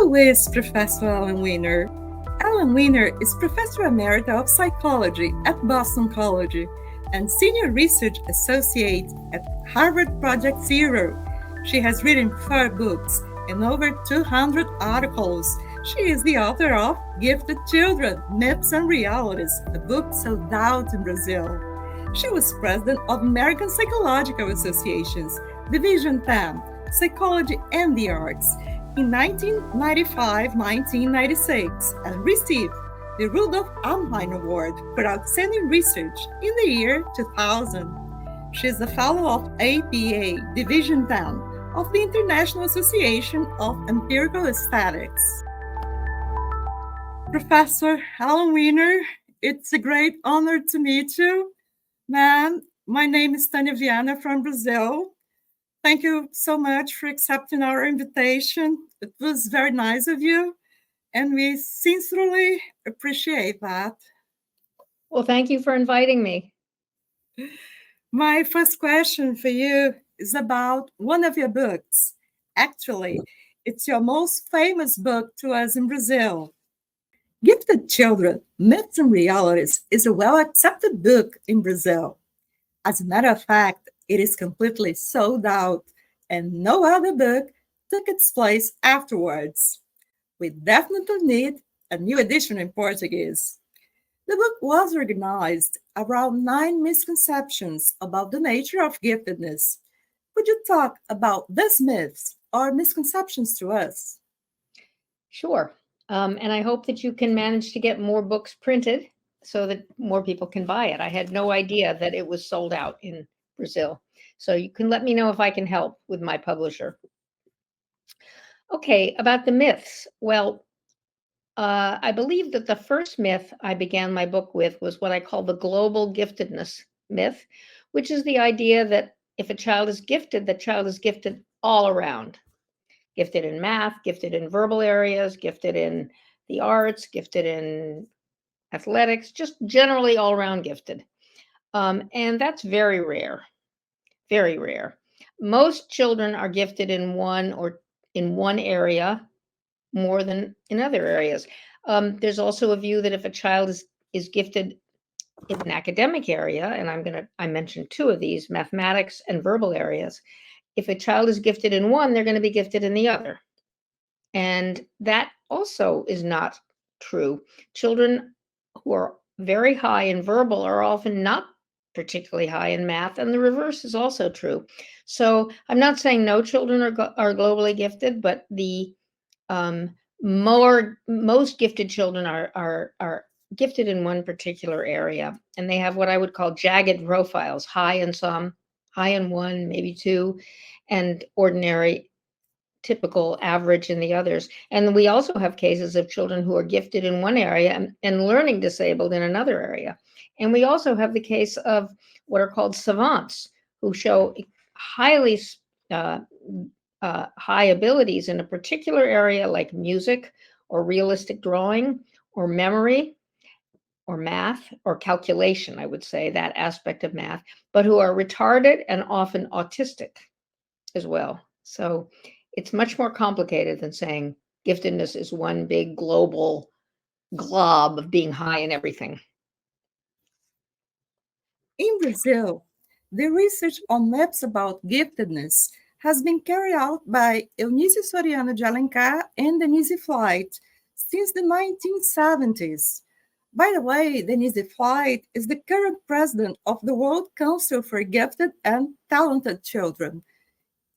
Who is Professor Ellen Weiner? Ellen Weiner is Professor Emerita of Psychology at Boston College and Senior Research Associate at Harvard Project Zero. She has written 4 books and over 200 articles. She is the author of Gifted Children, Myths and Realities, a book sold out in Brazil. She was president of American Psychological Association's Division 10, Psychology and the Arts, in 1995-1996 and received the Rudolf Amhein Award for Outstanding Research in the year 2000. She is a fellow of APA Division 10 of the International Association of Empirical Aesthetics. Professor Ellen Weiner, it's a great honor to meet you. Ma'am, my name is Tania Viana from Brazil. Thank you so much for accepting our invitation. It was very nice of you, and we sincerely appreciate that. Well, thank you for inviting me. My first question for you is about one of your books. Actually, it's your most famous book to us in Brazil. Gifted Children, Myths and Realities is a well-accepted book in Brazil. As a matter of fact, it is completely sold out, and no other book took its place afterwards. We definitely need a new edition in Portuguese. The book was organized around 9 misconceptions about the nature of giftedness. Would you talk about these myths or misconceptions to us? Sure. And I hope that you can manage to get more books printed so that more people can buy it. I had no idea that it was sold out in Brazil. So you can let me know if I can help with my publisher. Okay, about the myths. Well, I believe that the first myth I began my book with was what I call the global giftedness myth, which is the idea that if a child is gifted, the child is gifted all around. Gifted in math, gifted in verbal areas, gifted in the arts, gifted in athletics, just generally all around gifted. And that's very rare, very rare. Most children are gifted in one area more than in other areas. There's also a view that if a child is gifted in an academic area, and I mentioned 2 of these, mathematics and verbal areas, if a child is gifted in one, they're going to be gifted in the other. And that also is not true. Children who are very high in verbal are often not particularly high in math, and the reverse is also true. So I'm not saying no children are globally gifted, but the most gifted children are gifted in one particular area, and they have what I would call jagged profiles, high in some, high in one, maybe 2, and ordinary, typical, average in the others. And we also have cases of children who are gifted in one area and learning disabled in another area. And we also have the case of what are called savants, who show highly high abilities in a particular area like music or realistic drawing or memory or math or calculation, I would say, that aspect of math, but who are retarded and often autistic as well. So it's much more complicated than saying giftedness is one big global glob of being high in everything. In Brazil, the research on myths about giftedness has been carried out by Eunice Soriano de Alencar and Denise Flight since the 1970s. By the way, Denise Flight is the current president of the World Council for Gifted and Talented Children,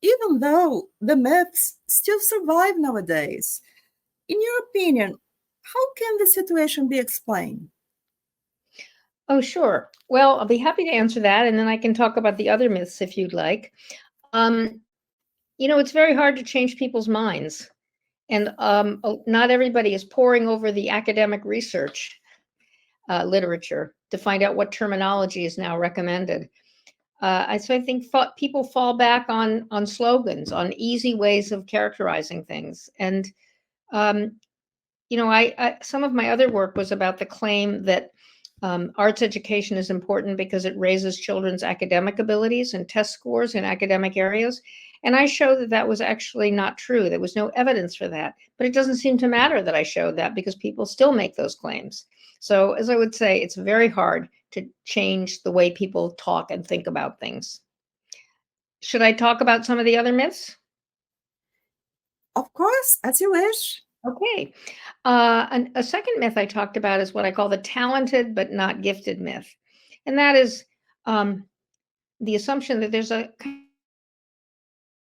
even though the myths still survive nowadays. In your opinion, how can the situation be explained? Oh, sure. Well, I'll be happy to answer that, and then I can talk about the other myths if you'd like. It's very hard to change people's minds, and not everybody is poring over the academic research literature to find out what terminology is now recommended. So I think people fall back on slogans, on easy ways of characterizing things. And, some of my other work was about the claim that arts education is important because it raises children's academic abilities and test scores in academic areas. And I showed that that was actually not true. There was no evidence for that. But it doesn't seem to matter that I showed that because people still make those claims. So as I would say, it's very hard to change the way people talk and think about things. Should I talk about some of the other myths? Of course, as you wish. Okay. A second myth I talked about is what I call the talented but not gifted myth. And that is the assumption that there's a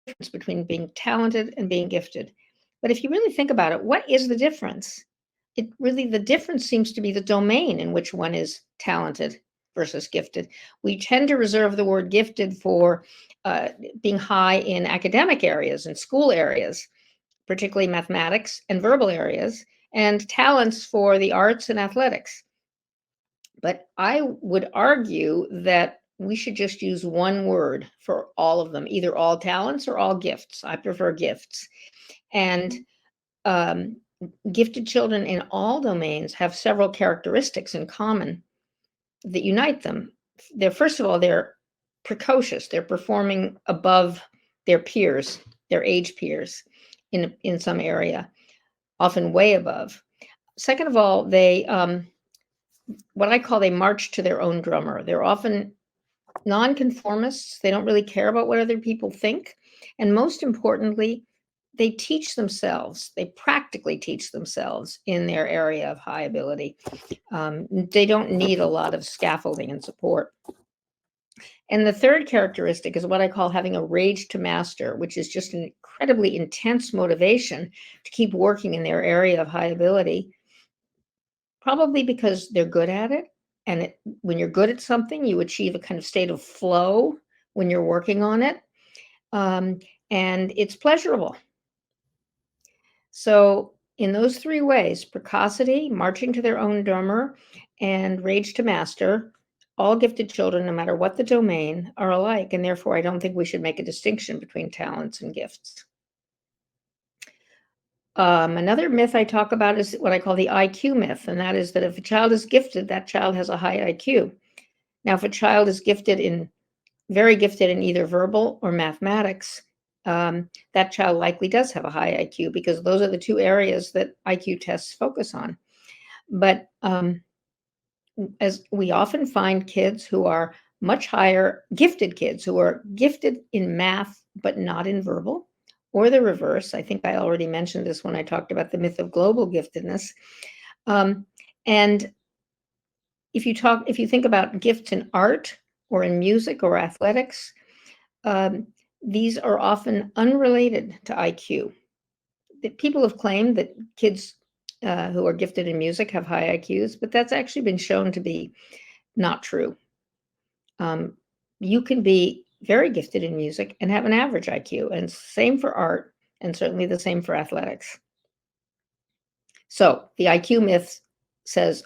difference between being talented and being gifted. But if you really think about it, what is the difference? The difference seems to be the domain in which one is talented versus gifted. We tend to reserve the word gifted for being high in academic areas and school areas, particularly mathematics and verbal areas, and talents for the arts and athletics. But I would argue that we should just use one word for all of them, either all talents or all gifts. I prefer gifts. And gifted children in all domains have several characteristics in common that unite them. First of all, they're precocious. They're performing above their peers, their age peers in some area, often way above. Second of all, they what I call they march to their own drummer. They're often nonconformists. They don't really care about what other people think. And most importantly, they teach themselves. They practically teach themselves in their area of high ability. They don't need a lot of scaffolding and support. And the third characteristic is what I call having a rage to master, which is just an incredibly intense motivation to keep working in their area of high ability, probably because they're good at it. And when you're good at something, you achieve a kind of state of flow when you're working on it. And it's pleasurable. So in those three ways, precocity, marching to their own drummer, and rage to master, all gifted children, no matter what the domain, are alike. And therefore, I don't think we should make a distinction between talents and gifts. Another myth I talk about is what I call the IQ myth, and that is that if a child is gifted, that child has a high IQ. Now, if a child is very gifted in either verbal or mathematics, that child likely does have a high IQ because those are the two areas that IQ tests focus on. But as we often find kids who are much higher, gifted kids who are gifted in math but not in verbal, or the reverse. I think I already mentioned this when I talked about the myth of global giftedness. And if you think about gifts in art or in music or athletics, these are often unrelated to IQ. People have claimed that kids who are gifted in music have high IQs, but that's actually been shown to be not true. You can be very gifted in music and have an average IQ, and same for art, and certainly the same for athletics. So the IQ myth says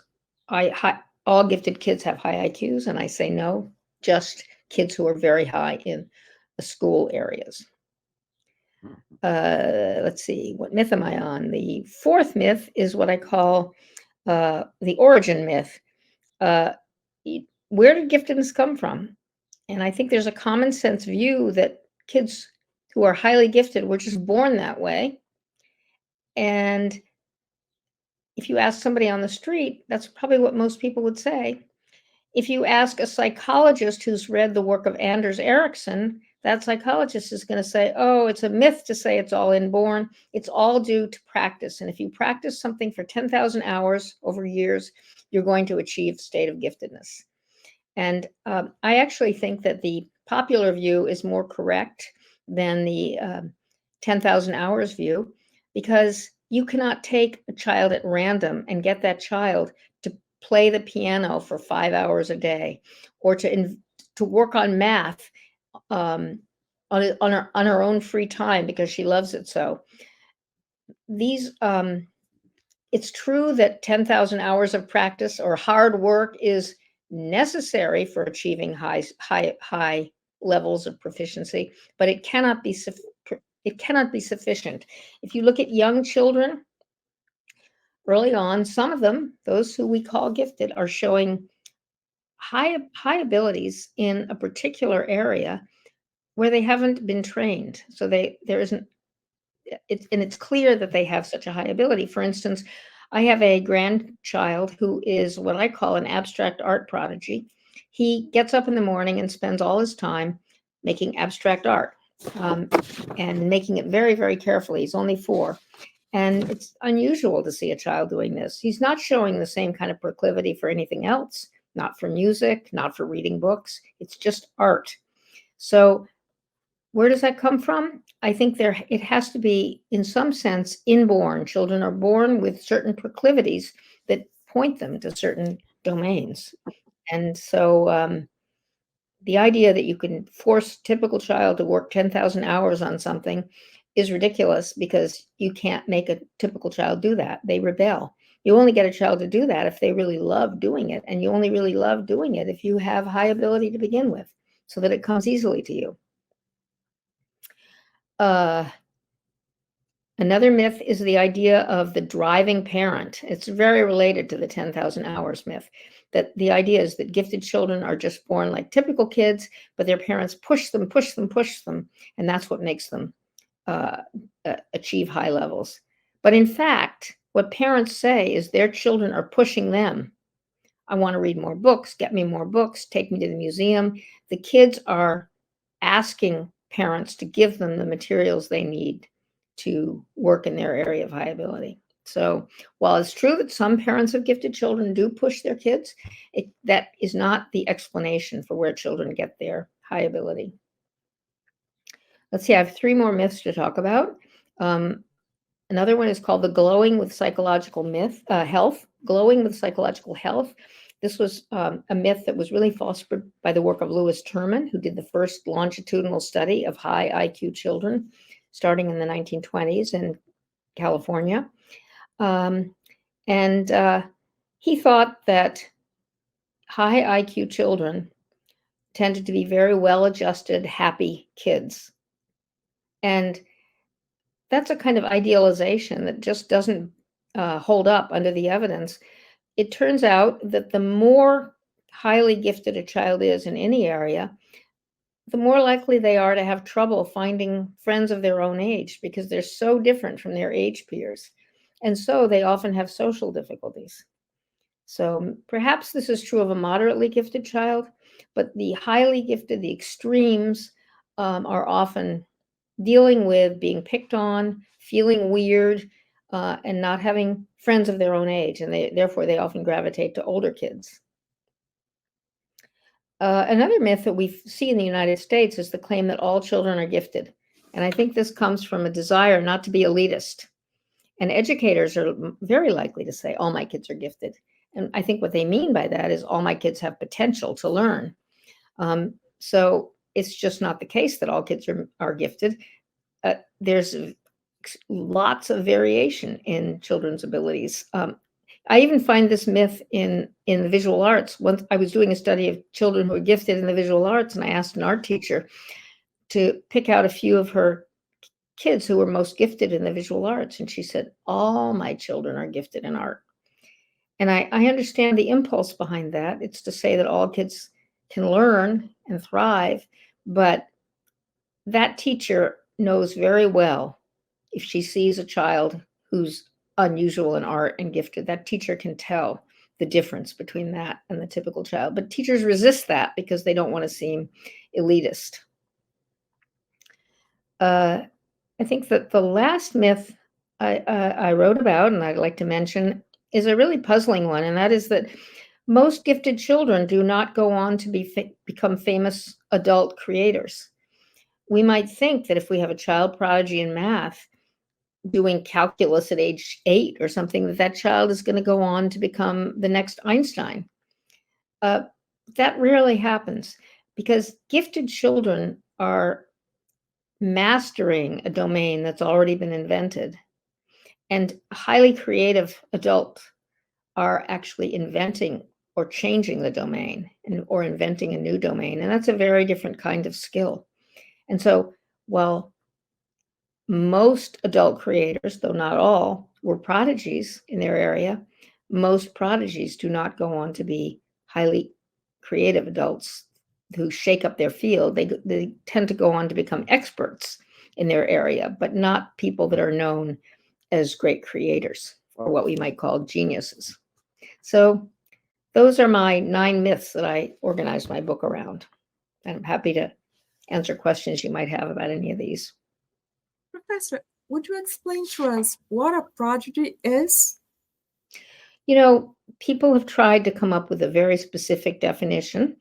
all gifted kids have high IQs, and I say no, just kids who are very high in the school areas. Let's see, what myth am I on? The fourth myth is what I call the origin myth. Where did giftedness come from? And I think there's a common sense view that kids who are highly gifted were just born that way. And if you ask somebody on the street, that's probably what most people would say. If you ask a psychologist who's read the work of Anders Ericsson, that psychologist is going to say, oh, it's a myth to say it's all inborn. It's all due to practice. And if you practice something for 10,000 hours over years, you're going to achieve state of giftedness. And I actually think that the popular view is more correct than the 10,000 hours view, because you cannot take a child at random and get that child to play the piano for 5 hours a day, or to work on math on her own free time because she loves it so. It's true that 10,000 hours of practice or hard work is necessary for achieving high levels of proficiency, but it cannot be sufficient. If you look at young children, early on, some of them, those who we call gifted, are showing high abilities in a particular area, where they haven't been trained. So there isn't, it's clear that they have such a high ability. For instance, I have a grandchild who is what I call an abstract art prodigy. He gets up in the morning and spends all his time making abstract art, and making it very, very carefully. He's only 4. And it's unusual to see a child doing this. He's not showing the same kind of proclivity for anything else, not for music, not for reading books. It's just art. So where does that come from? I think it has to be, in some sense, inborn. Children are born with certain proclivities that point them to certain domains. And so the idea that you can force a typical child to work 10,000 hours on something is ridiculous, because you can't make a typical child do that. They rebel. You only get a child to do that if they really love doing it. And you only really love doing it if you have high ability to begin with, so that it comes easily to you. Another myth is the idea of the driving parent. It's very related to the 10,000 hours myth, that the idea is that gifted children are just born like typical kids, but their parents push them, and that's what makes them achieve high levels. But in fact, what parents say is their children are pushing them. I want to read more books, get me more books, take me to the museum. The kids are asking parents to give them the materials they need to work in their area of high ability. So while it's true that some parents of gifted children do push their kids, that is not the explanation for where children get their high ability. Let's see, I have 3 more myths to talk about. Another one is called the glowing with psychological health. Glowing with psychological health. This was a myth that was really fostered by the work of Lewis Terman, who did the first longitudinal study of high IQ children starting in the 1920s in California. He thought that high IQ children tended to be very well-adjusted, happy kids. And that's a kind of idealization that just doesn't hold up under the evidence. It turns out that the more highly gifted a child is in any area, the more likely they are to have trouble finding friends of their own age, because they're so different from their age peers. And so they often have social difficulties. So perhaps this is true of a moderately gifted child, but the highly gifted, the extremes, are often dealing with being picked on, feeling weird, and not having friends of their own age. And therefore they often gravitate to older kids. Another myth that we see in the United States is the claim that all children are gifted. And I think this comes from a desire not to be elitist. And educators are very likely to say, all my kids are gifted. And I think what they mean by that is all my kids have potential to learn. So it's just not the case that all kids are gifted. There's lots of variation in children's abilities. I even find this myth in the visual arts. Once I was doing a study of children who were gifted in the visual arts, and I asked an art teacher to pick out a few of her kids who were most gifted in the visual arts. And she said, all my children are gifted in art. And I understand the impulse behind that. It's to say that all kids can learn and thrive, but that teacher knows very well if she sees a child who's unusual in art and gifted, that teacher can tell the difference between that and the typical child. But teachers resist that because they don't want to seem elitist. I think that the last myth I wrote about, and I'd like to mention, is a really puzzling one, and that is that most gifted children do not go on to become famous adult creators. We might think that if we have a child prodigy in math doing calculus at age 8 or something, that child is going to go on to become the next Einstein. That rarely happens, because gifted children are mastering a domain that's already been invented, and highly creative adults are actually inventing or changing the domain, or inventing a new domain. And that's a very different kind of skill. And so while most adult creators, though not all, were prodigies in their area, most prodigies do not go on to be highly creative adults who shake up their field, they tend to go on to become experts in their area, but not people that are known as great creators or what we might call geniuses. So those are my 9 myths that I organized my book around. And I'm happy to answer questions you might have about any of these. Professor, would you explain to us what a prodigy is? You know, people have tried to come up with a very specific definition.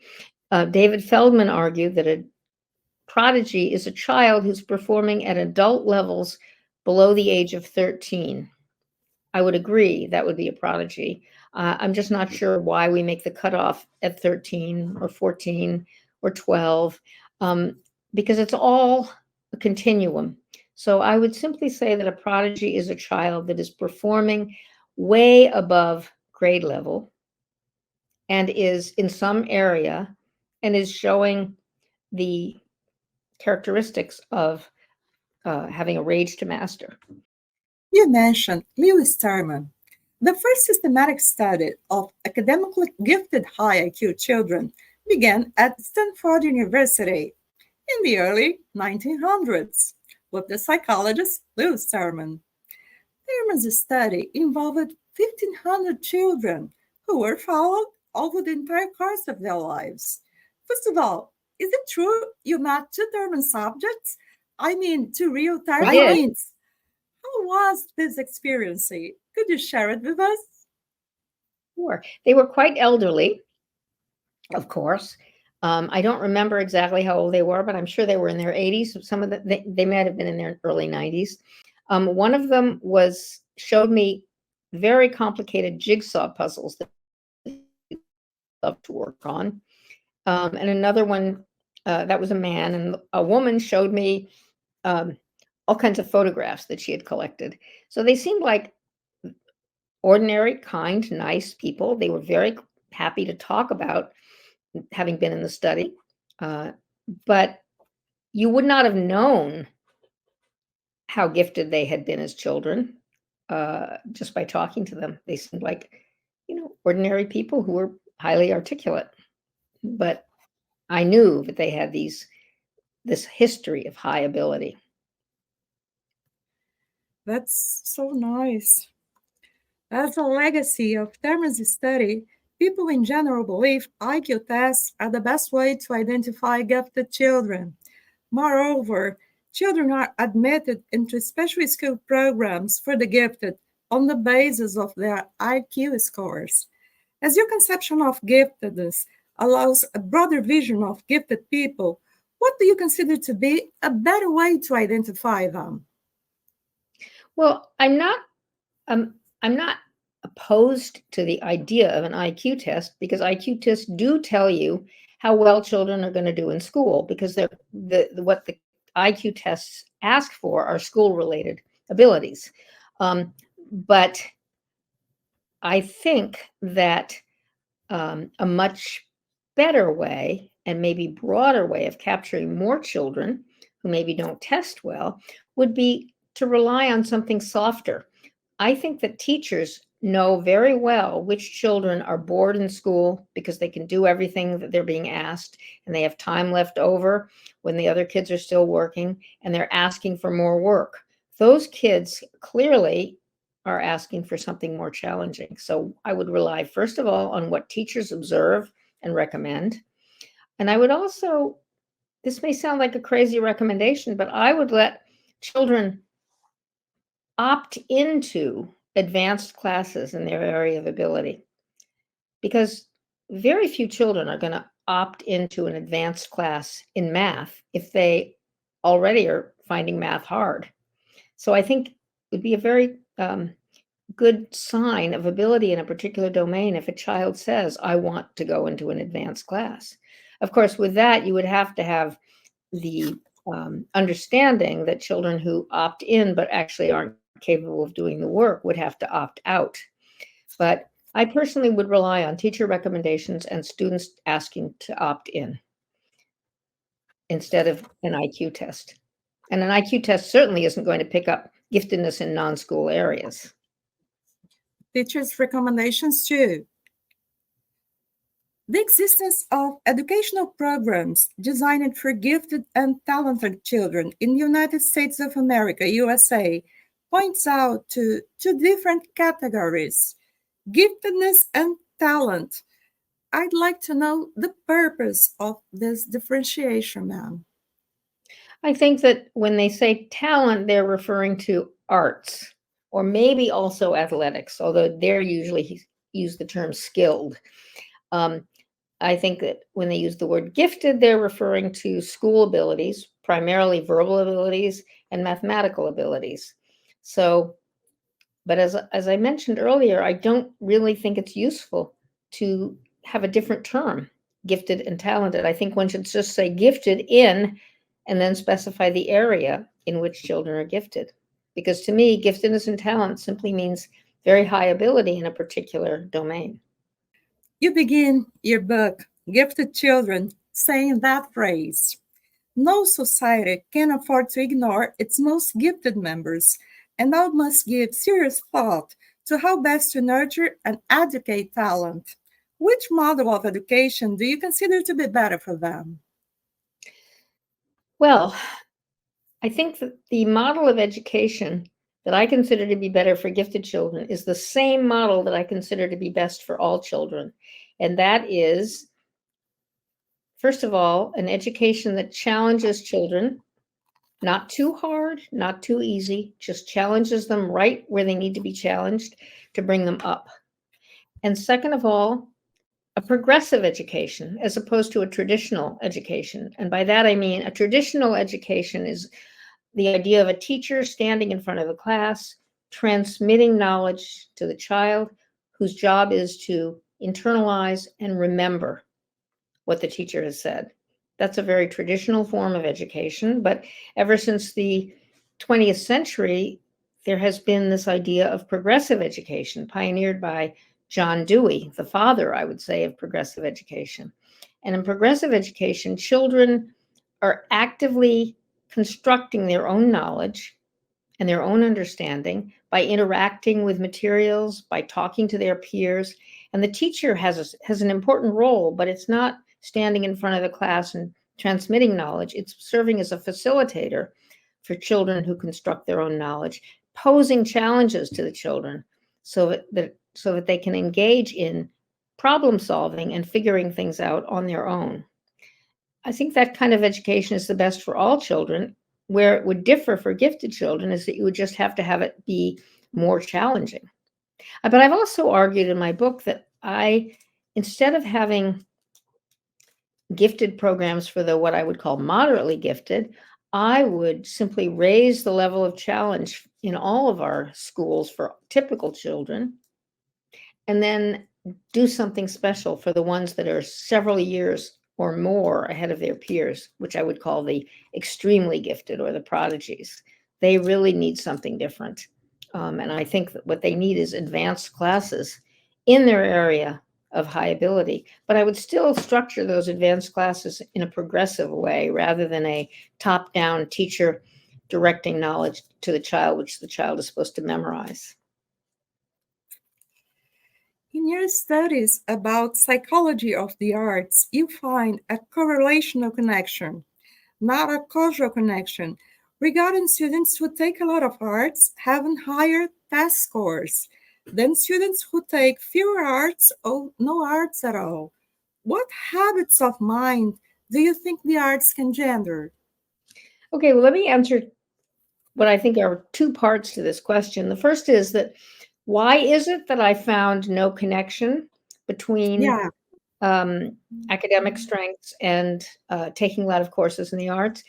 David Feldman argued that a prodigy is a child who's performing at adult levels below the age of 13. I would agree that would be a prodigy. I'm just not sure why we make the cutoff at 13 or 14 or 12, because it's all a continuum. So I would simply say that a prodigy is a child that is performing way above grade level and is in some area and is showing the characteristics of having a rage to master. You mentioned Lewis Terman. The first systematic study of academically gifted high IQ children began at Stanford University in the early 1900s with the psychologist Lewis Terman. Terman's study involved 1,500 children who were followed over the entire course of their lives. First of all, is it true you met 2 Terman subjects? I mean, 2 real Termans. How was this experience? Could you share it with us? Sure. They were quite elderly, of course. I don't remember exactly how old they were, but I'm sure they were in their 80s. Some of them, they might have been in their early 90s. One of them showed me very complicated jigsaw puzzles that they loved to work on. And another one, that was a man, and a woman showed me all kinds of photographs that she had collected. So they seemed like ordinary, kind, nice people. They were very happy to talk about having been in the study, but you would not have known how gifted they had been as children just by talking to them. They seemed like, ordinary people who were highly articulate, but I knew that they had this history of high ability. That's so nice. As a legacy of Terman's study, people in general believe IQ tests are the best way to identify gifted children. Moreover, children are admitted into special school programs for the gifted on the basis of their IQ scores. As your conception of giftedness allows a broader vision of gifted people, what do you consider to be a better way to identify them? Well, I'm not opposed to the idea of an IQ test, because IQ tests do tell you how well children are going to do in school, because what the IQ tests ask for are school-related abilities. But I think that a much better way and maybe broader way of capturing more children who maybe don't test well would be to rely on something softer. I think that teachers know very well which children are bored in school because they can do everything that they're being asked and they have time left over when the other kids are still working and they're asking for more work. Those kids clearly are asking for something more challenging. So I would rely, first of all, on what teachers observe and recommend. And I would also, this may sound like a crazy recommendation, but I would let children opt into advanced classes in their area of ability, because very few children are going to opt into an advanced class in math if they already are finding math hard. So I think it would be a very good sign of ability in a particular domain if a child says, I want to go into an advanced class. Of course, with that, you would have to have the understanding that children who opt in but actually aren't capable of doing the work would have to opt out. But I personally would rely on teacher recommendations and students asking to opt in instead of an IQ test. And an IQ test certainly isn't going to pick up giftedness in non-school areas. Teachers' recommendations too. The existence of educational programs designed for gifted and talented children in the United States of America, USA, points out to two different categories, giftedness and talent. I'd like to know the purpose of this differentiation, ma'am. I think that when they say talent, they're referring to arts or maybe also athletics, although they're usually use the term skilled. I think that when they use the word gifted, they're referring to school abilities, primarily verbal abilities and mathematical abilities. So, but as I mentioned earlier, I don't really think it's useful to have a different term, gifted and talented. I think one should just say gifted in and then specify the area in which children are gifted. Because to me, giftedness and talent simply means very high ability in a particular domain. You begin your book, Gifted Children, saying that phrase. No society can afford to ignore its most gifted members, and now must give serious thought to how best to nurture and educate talent. Which model of education do you consider to be better for them? Well, I think that the model of education that I consider to be better for gifted children is the same model that I consider to be best for all children. And that is, first of all, an education that challenges children, not too hard, not too easy, just challenges them right where they need to be challenged to bring them up. And second of all, a progressive education as opposed to a traditional education. And by that, I mean a traditional education is the idea of a teacher standing in front of a class, transmitting knowledge to the child, whose job is to internalize and remember what the teacher has said. That's a very traditional form of education, but ever since the 20th century, there has been this idea of progressive education, pioneered by John Dewey, the father, I would say, of progressive education. And in progressive education, children are actively constructing their own knowledge and their own understanding by interacting with materials, by talking to their peers. And the teacher has an important role, but it's not standing in front of the class and transmitting knowledge. It's serving as a facilitator for children who construct their own knowledge, posing challenges to the children so that they can engage in problem solving and figuring things out on their own. I think that kind of education is the best for all children. Where it would differ for gifted children is that you would just have to have it be more challenging. But I've also argued in my book that instead of having gifted programs for what I would call moderately gifted, I would simply raise the level of challenge in all of our schools for typical children, and then do something special for the ones that are several years or more ahead of their peers, which I would call the extremely gifted or the prodigies. They really need something different. And I think that what they need is advanced classes in their area of high ability. But I would still structure those advanced classes in a progressive way rather than a top-down teacher directing knowledge to the child, which the child is supposed to memorize. In your studies about psychology of the arts, you find a correlational connection, not a causal connection, regarding students who take a lot of arts having higher test scores than students who take fewer arts or no arts at all. What habits of mind do you think the arts can gender? Okay, well, let me answer what I think are two parts to this question. The first is that why is it that I found no connection between academic strengths and taking a lot of courses in the arts?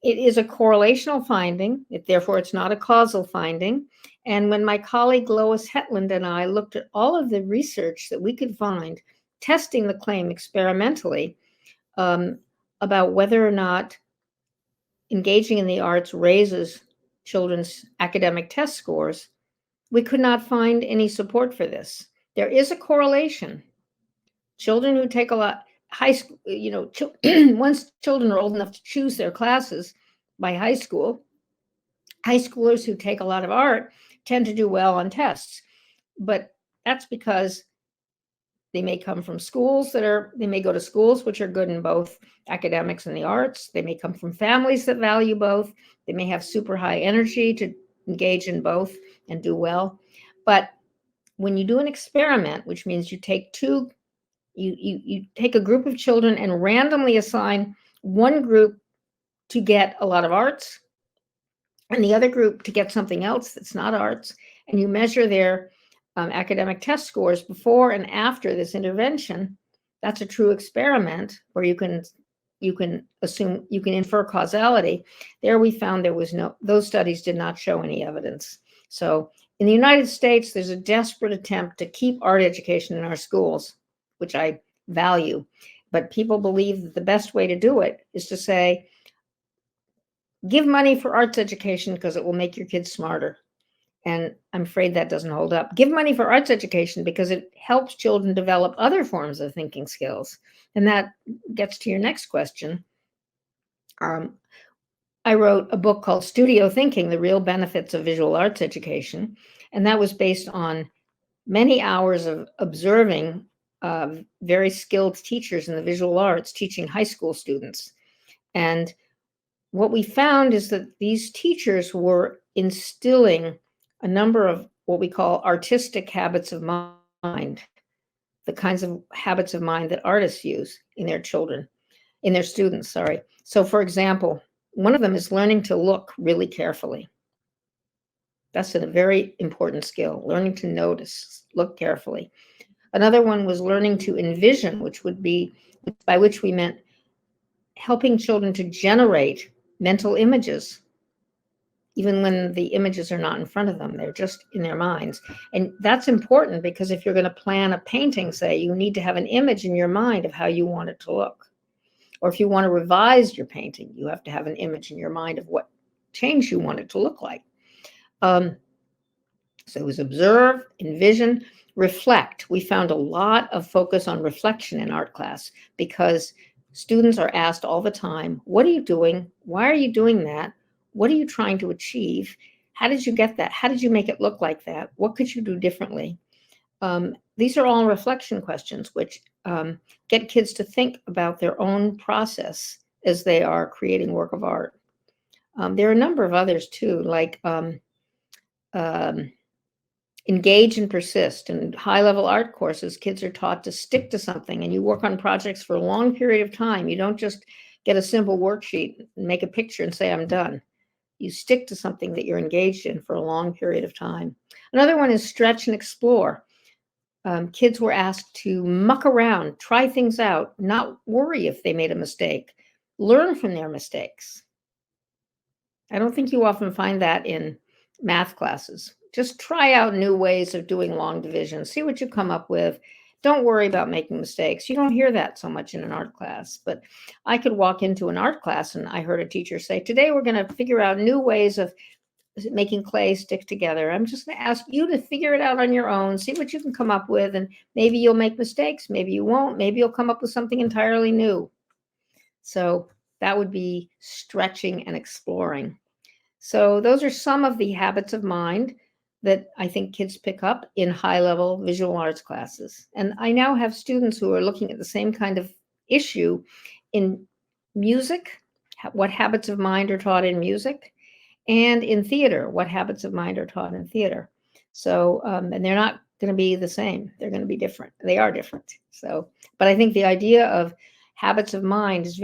It is a correlational finding. Therefore, it's not a causal finding. And when my colleague Lois Hetland and I looked at all of the research that we could find, testing the claim experimentally about whether or not engaging in the arts raises children's academic test scores, we could not find any support for this. There is a correlation. Children who take a lot, high school, once children are old enough to choose their classes by high school, high schoolers who take a lot of art tend to do well on tests. But that's because They may come from schools they may go to schools which are good in both academics and the arts. They may come from families that value both. They may have super high energy to engage in both and do well. But when you do an experiment, which means you take you take a group of children and randomly assign one group to get a lot of arts and the other group to get something else that's not arts, and you measure their academic test scores before and after this intervention, that's a true experiment where you can infer causality. There we found those studies did not show any evidence. So in the United States, there's a desperate attempt to keep art education in our schools, which I value. But people believe that the best way to do it is to say, give money for arts education because it will make your kids smarter. And I'm afraid that doesn't hold up. Give money for arts education because it helps children develop other forms of thinking skills. And that gets to your next question. I wrote a book called Studio Thinking, The Real Benefits of Visual Arts Education. And that was based on many hours of observing very skilled teachers in the visual arts teaching high school students. And what we found is that these teachers were instilling a number of what we call artistic habits of mind, the kinds of habits of mind that artists use in their students, sorry. So for example, one of them is learning to look really carefully. That's a very important skill, learning to notice, look carefully. Another one was learning to envision, by which we meant helping children to generate mental images, even when the images are not in front of them, they're just in their minds. And that's important because if you're going to plan a painting, say, you need to have an image in your mind of how you want it to look. Or if you want to revise your painting, you have to have an image in your mind of what change you want it to look like. So it was observe, envision, reflect. We found a lot of focus on reflection in art class because students are asked all the time, what are you doing? Why are you doing that? What are you trying to achieve? How did you get that? How did you make it look like that? What could you do differently? These are all reflection questions, which get kids to think about their own process as they are creating work of art. There are a number of others too, like engage and persist. In high-level art courses, kids are taught to stick to something, and you work on projects for a long period of time. You don't just get a simple worksheet and make a picture and say, I'm done. You stick to something that you're engaged in for a long period of time. Another one is stretch and explore. Kids were asked to muck around, try things out, not worry if they made a mistake, learn from their mistakes. I don't think you often find that in math classes. Just try out new ways of doing long division, see what you come up with. Don't worry about making mistakes. You don't hear that so much in an art class, but I could walk into an art class and I heard a teacher say, today we're going to figure out new ways of making clay stick together. I'm just going to ask you to figure it out on your own, see what you can come up with, and maybe you'll make mistakes, maybe you won't, maybe you'll come up with something entirely new. So that would be stretching and exploring. So those are some of the habits of mind that I think kids pick up in high-level visual arts classes. And I now have students who are looking at the same kind of issue in music, what habits of mind are taught in music, and in theater, what habits of mind are taught in theater. So, and they're not going to be the same. They're going to be different. They are different. So, but I think the idea of habits of mind is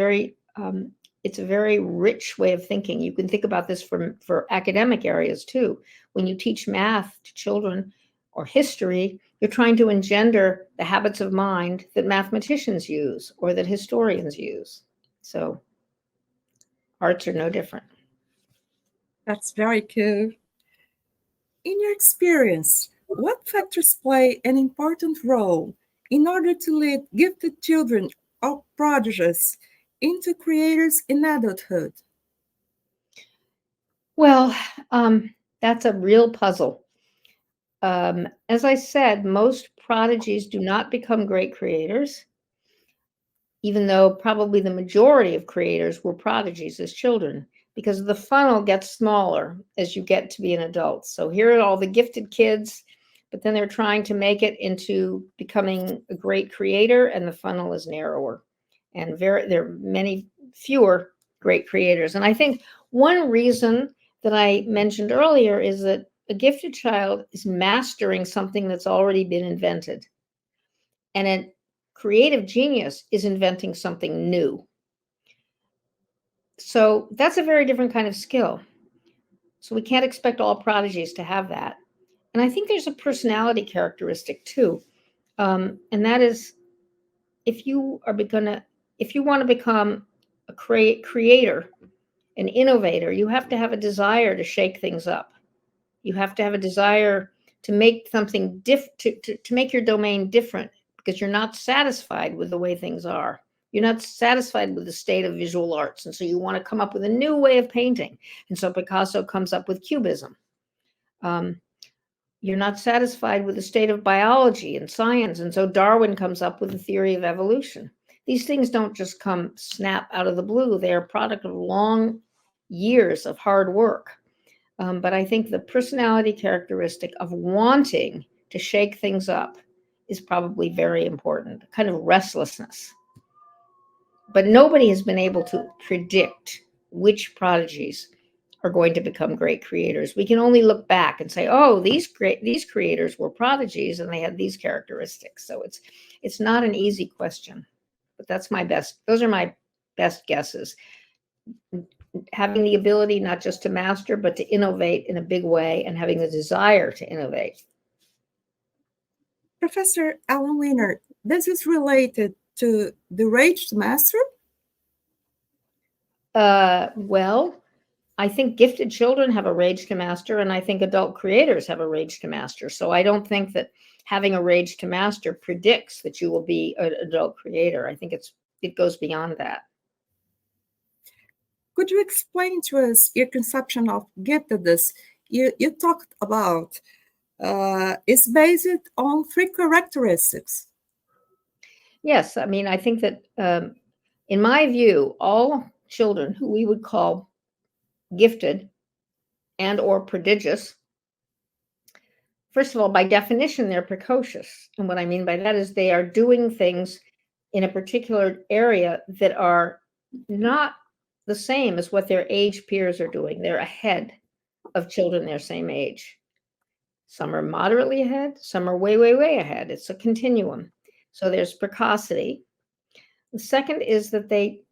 it's a very rich way of thinking. You can think about this for academic areas too. When you teach math to children or history, you're trying to engender the habits of mind that mathematicians use or that historians use. So arts are no different. That's very cool. In your experience, what factors play an important role in order to lead gifted children or prodigies into creators in adulthood? Well, that's a real puzzle. As I said, most prodigies do not become great creators, even though probably the majority of creators were prodigies as children, because the funnel gets smaller as you get to be an adult. So here are all the gifted kids, but then they're trying to make it into becoming a great creator, and the funnel is narrower. And there are many fewer great creators. And I think one reason that I mentioned earlier is that a gifted child is mastering something that's already been invented. And a creative genius is inventing something new. So that's a very different kind of skill. So we can't expect all prodigies to have that. And I think there's a personality characteristic too. And that is, if you want to become a creator, an innovator, you have to have a desire to shake things up. You have to have a desire to make something to make your domain different, because you're not satisfied with the way things are. You're not satisfied with the state of visual arts. And so you want to come up with a new way of painting. And so Picasso comes up with Cubism. You're not satisfied with the state of biology and science. And so Darwin comes up with the theory of evolution. These things don't just come snap out of the blue. They are a product of long years of hard work. But I think the personality characteristic of wanting to shake things up is probably very important, kind of restlessness. But nobody has been able to predict which prodigies are going to become great creators. We can only look back and say, oh, these creators were prodigies and they had these characteristics. So it's not an easy question, but those are my best guesses. Having the ability not just to master, but to innovate in a big way, and having the desire to innovate. Professor Alan Weiner, this is related to the rage to master? Well, I think gifted children have a rage to master, and I think adult creators have a rage to master. So I don't think that having a rage to master predicts that you will be an adult creator. I think it goes beyond that. Could you explain to us your conception of giftedness? You talked about is based on 3 characteristics. Yes, I mean, I think that in my view, all children who we would call gifted and or prodigious, first of all, by definition, they're precocious. And what I mean by that is they are doing things in a particular area that are not the same as what their age peers are doing. They're ahead of children their same age. Some are moderately ahead, some are way, way, way ahead. It's a continuum. So there's precocity. The second is that they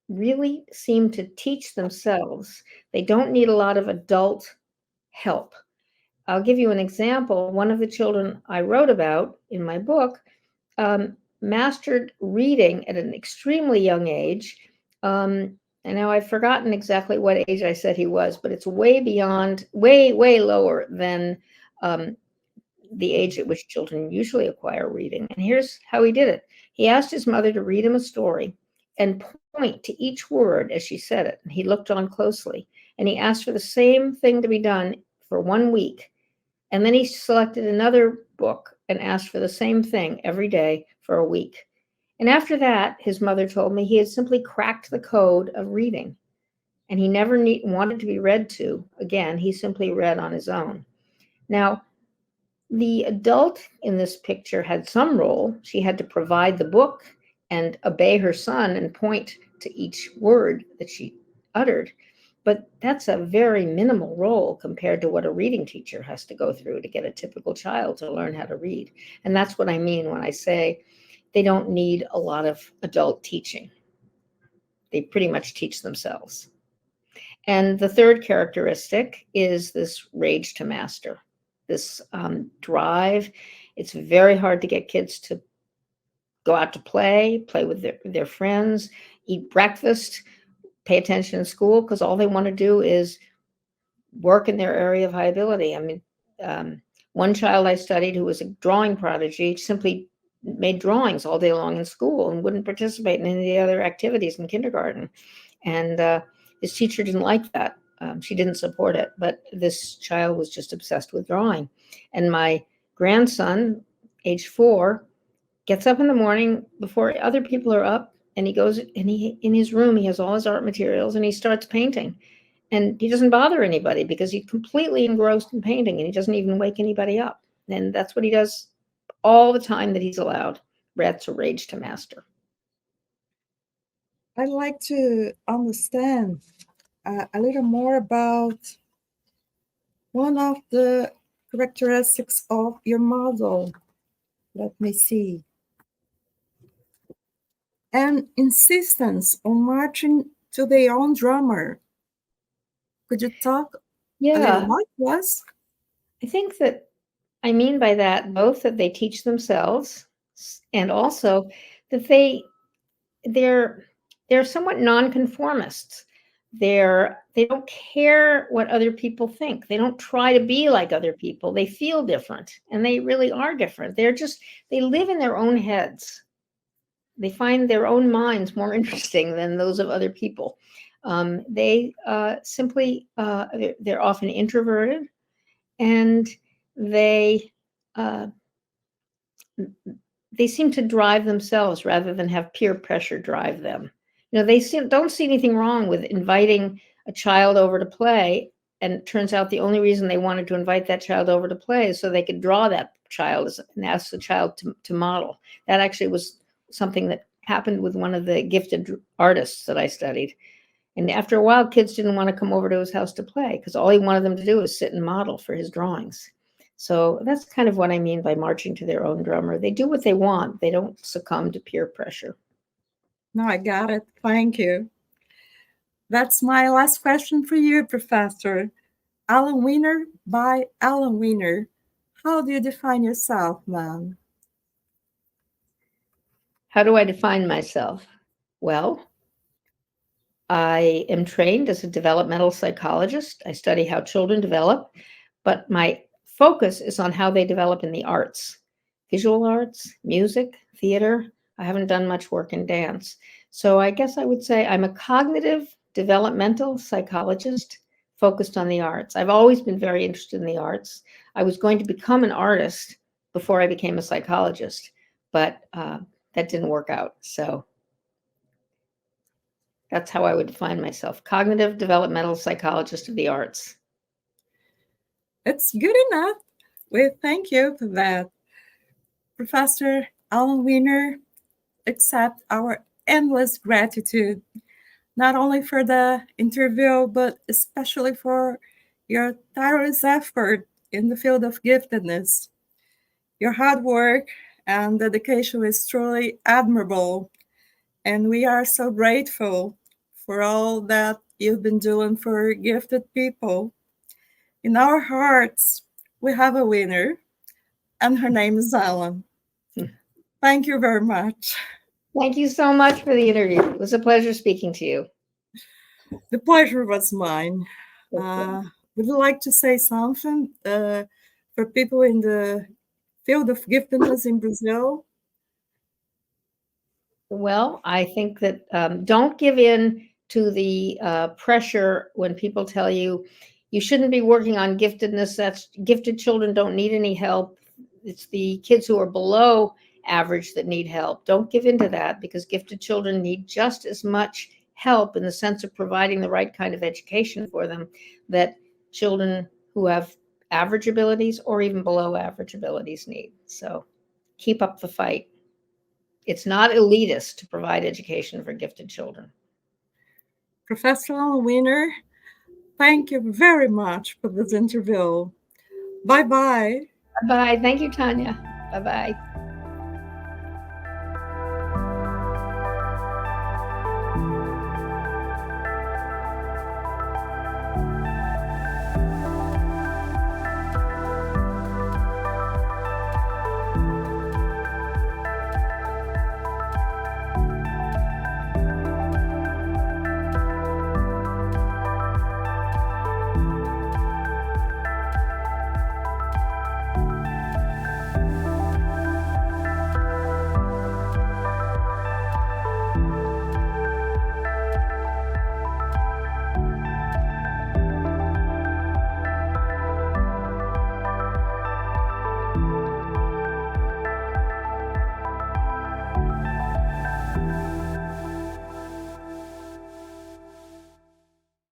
really seem to teach themselves. They don't need a lot of adult help. I'll give you an example. One of the children I wrote about in my book mastered reading at an extremely young age. And now I've forgotten exactly what age I said he was, but it's way beyond, way, way lower than the age at which children usually acquire reading. And here's how he did it. He asked his mother to read him a story and point to each word as she said it. And he looked on closely, and he asked for the same thing to be done for 1 week. And then he selected another book and asked for the same thing every day for a week. And after that, his mother told me he had simply cracked the code of reading, and he never wanted to be read to again. He simply read on his own. Now, the adult in this picture had some role. She had to provide the book and obey her son and point to each word that she uttered. But that's a very minimal role compared to what a reading teacher has to go through to get a typical child to learn how to read. And that's what I mean when I say they don't need a lot of adult teaching. They pretty much teach themselves. And the third characteristic is this rage to master, this drive. It's very hard to get kids to go out to play with their friends, eat breakfast, pay attention in school, because all they want to do is work in their area of high ability. I mean, one child I studied who was a drawing prodigy simply made drawings all day long in school and wouldn't participate in any of the other activities in kindergarten. And his teacher didn't like that. She didn't support it, but this child was just obsessed with drawing. And my grandson, age 4, gets up in the morning before other people are up, and he goes and in his room, he has all his art materials, and he starts painting. And he doesn't bother anybody because he's completely engrossed in painting, and he doesn't even wake anybody up. And that's what he does all the time that he's allowed. That's a rage to master. I'd like to understand a little more about one of the characteristics of your model. Let me see. An insistence on marching to their own drummer. Could you talk a little more to us? I think that I mean by that both that they teach themselves and also that they're somewhat nonconformists. They don't care what other people think. They don't try to be like other people. They feel different, and they really are different. They live in their own heads. They find their own minds more interesting than those of other people. They're often introverted, and they seem to drive themselves rather than have peer pressure drive them. They don't see anything wrong with inviting a child over to play, and it turns out the only reason they wanted to invite that child over to play is so they could draw that child and ask the child to model. That actually was something that happened with one of the gifted artists that I studied. And after a while, kids didn't want to come over to his house to play because all he wanted them to do was sit and model for his drawings. So that's kind of what I mean by marching to their own drummer. They do what they want. They don't succumb to peer pressure. No, I got it. Thank you. That's my last question for you, Professor. Alan Wiener by Alan Wiener. How do you define yourself, ma'am? How do I define myself? Well, I am trained as a developmental psychologist. I study how children develop, but my focus is on how they develop in the arts, visual arts, music, theater. I haven't done much work in dance. So I guess I would say I'm a cognitive developmental psychologist focused on the arts. I've always been very interested in the arts. I was going to become an artist before I became a psychologist, but that didn't work out. So that's how I would define myself. Cognitive developmental psychologist of the arts. It's good enough. Well, thank you for that. Professor Alan Wiener, accept our endless gratitude, not only for the interview, but especially for your tireless effort in the field of giftedness. Your hard work and dedication is truly admirable, and we are so grateful for all that you've been doing for gifted people. In our hearts, we have a winner, and her name is Alan. Thank you very much. Thank you so much for the interview. It was a pleasure speaking to you. The pleasure was mine. Would you like to say something for people in the field of giftedness in Brazil? Well, I think that don't give in to the pressure when people tell you you shouldn't be working on giftedness. That's gifted children don't need any help. It's the kids who are below average that need help. Don't give in to that, because gifted children need just as much help in the sense of providing the right kind of education for them that children who have average abilities or even below average abilities need. So keep up the fight. It's not elitist to provide education for gifted children. Professor Alan Wiener, thank you very much for this interview. Bye-bye. Bye. Thank you, Tanya. Bye-bye.